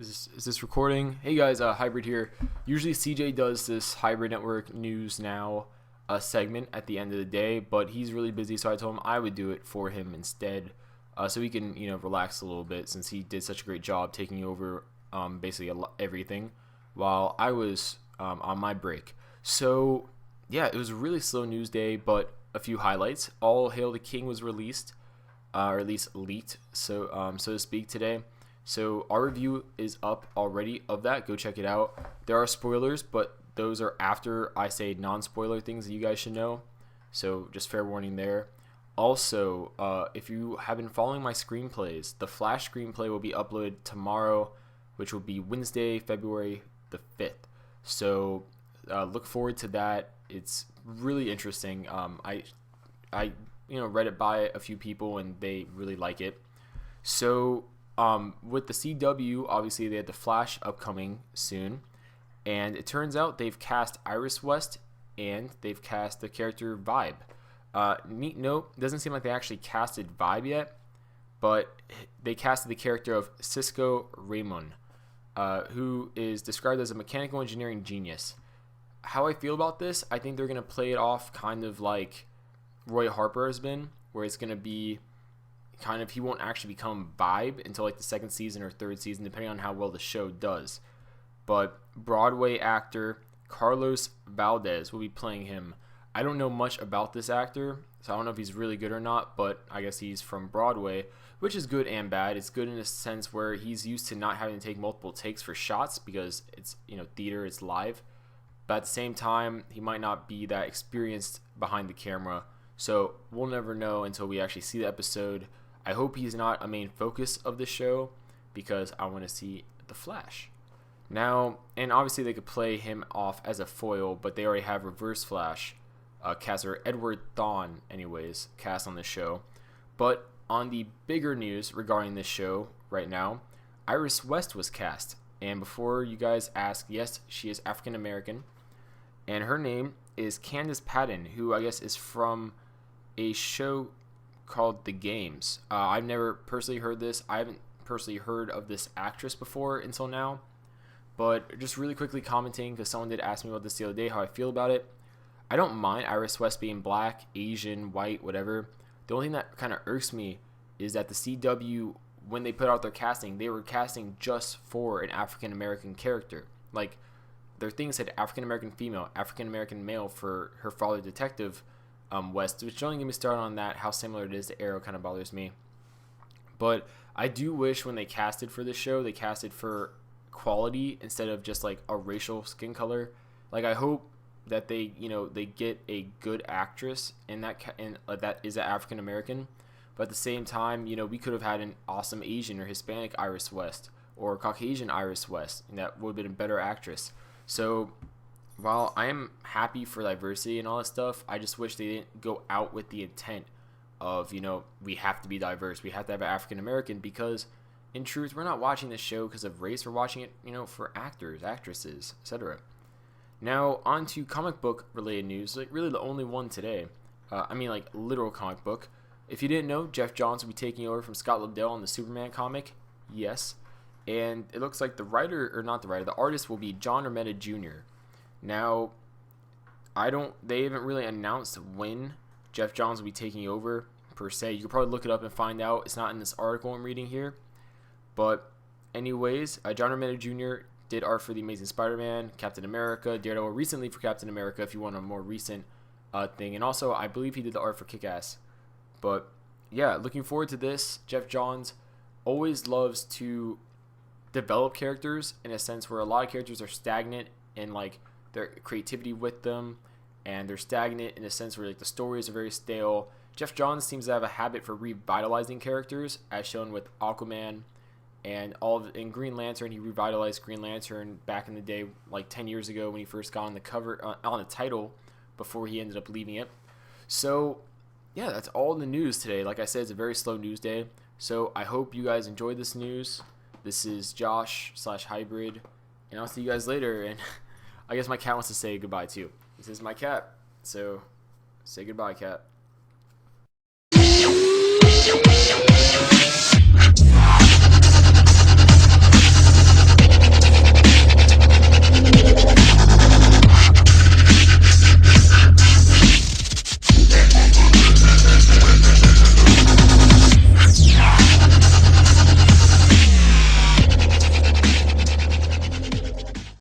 Is this recording? Hey guys, Hybrid here. Usually CJ does this Hybrid Network News Now segment at the end of the day, but he's really busy, so I told him I would do it for him instead, so he can relax a little bit since he did such a great job taking over basically everything while I was on my break. So yeah, it was a really slow news day, but a few highlights. All Hail the King was released, or at least leaked, so to speak, today. So our review is up already of that. Go check it out. There are spoilers, but those are after I say non-spoiler things that you guys should know. So just fair warning there. Also, if you have been following my screenplays, the Flash screenplay will be uploaded tomorrow, which will be Wednesday, February the 5th. So look forward to that. It's really interesting. I read it by a few people and they really like it. So with the CW, obviously they had the Flash upcoming soon, and it turns out they've cast Iris West and they've cast the character Vibe. Neat note, it doesn't seem like they actually casted Vibe yet, but they casted the character of Cisco Ramon, who is described as a mechanical engineering genius. How I feel about this, I think they're going to play it off kind of like Roy Harper has been, where it's going to be kind of, he won't actually become Vibe until like the second season or third season, depending on how well the show does. But Broadway actor Carlos Valdes will be playing him. I don't know much about this actor, so I don't know if he's really good or not, but I guess he's from Broadway, which is good and bad. It's good in a sense where he's used to not having to take multiple takes for shots because it's theater, it's live. But at the same time, he might not be that experienced behind the camera, so we'll never know until we actually see the episode. I hope he's not a main focus of the show because I want to see the Flash. Now, and obviously they could play him off as a foil, but they already have Reverse Flash, caster Edward Thawne, anyways, cast on the show. But on the bigger news regarding this show right now, Iris West was cast. And before you guys ask, yes, she is African American. And her name is Candice Patton, who I guess is from a show called The Games. I've never personally heard this. I haven't personally heard of this actress before until now. But just really quickly commenting, because someone did ask me about this the other day, how I feel about it. I don't mind Iris West being black, Asian, white, whatever. The only thing that kind of irks me is that the CW, when they put out their casting, they were casting just for an African American character. Like, their thing said African American female, African American male for her father detective, West, which don't get me started on that. How similar it is to Arrow kind of bothers me. But I do wish when they casted for this show, they casted for quality instead of just like a racial skin color. Like, I hope that they they get a good actress in that that is an African American. But at the same time, we could have had an awesome Asian or Hispanic Iris West or Caucasian Iris West, and that would have been a better actress. So while I am happy for diversity and all that stuff, I just wish they didn't go out with the intent of, we have to be diverse. We have to have an African American because, in truth, we're not watching this show because of race. We're watching it, for actors, actresses, etc. Now, on to comic book related news. Like, really the only one today. Literal comic book. If you didn't know, Geoff Johns will be taking over from Scott Lobdell on the Superman comic. Yes. And it looks like the artist will be John Romita Jr. Now, they haven't really announced when Geoff Johns will be taking over, per se. You could probably look it up and find out. It's not in this article I'm reading here. But anyways, John Romita Jr. did art for The Amazing Spider-Man, Captain America, Daredevil, recently for Captain America, if you want a more recent thing. And also, I believe he did the art for Kick-Ass. But, yeah, looking forward to this. Geoff Johns always loves to develop characters in a sense where a lot of characters are stagnant in, like, their creativity with them, and they're stagnant in a sense where, like, the stories are very stale. Geoff Johns seems to have a habit for revitalizing characters, as shown with Aquaman and in Green Lantern. He revitalized Green Lantern back in the day, like 10 years ago when he first got on the cover, on the title, before he ended up leaving it. So, yeah, that's all in the news today. Like I said, it's a very slow news day. So I hope you guys enjoyed this news. This is Josh/Hybrid, and I'll see you guys later. And I guess my cat wants to say goodbye too. This is my cat, so say goodbye, cat.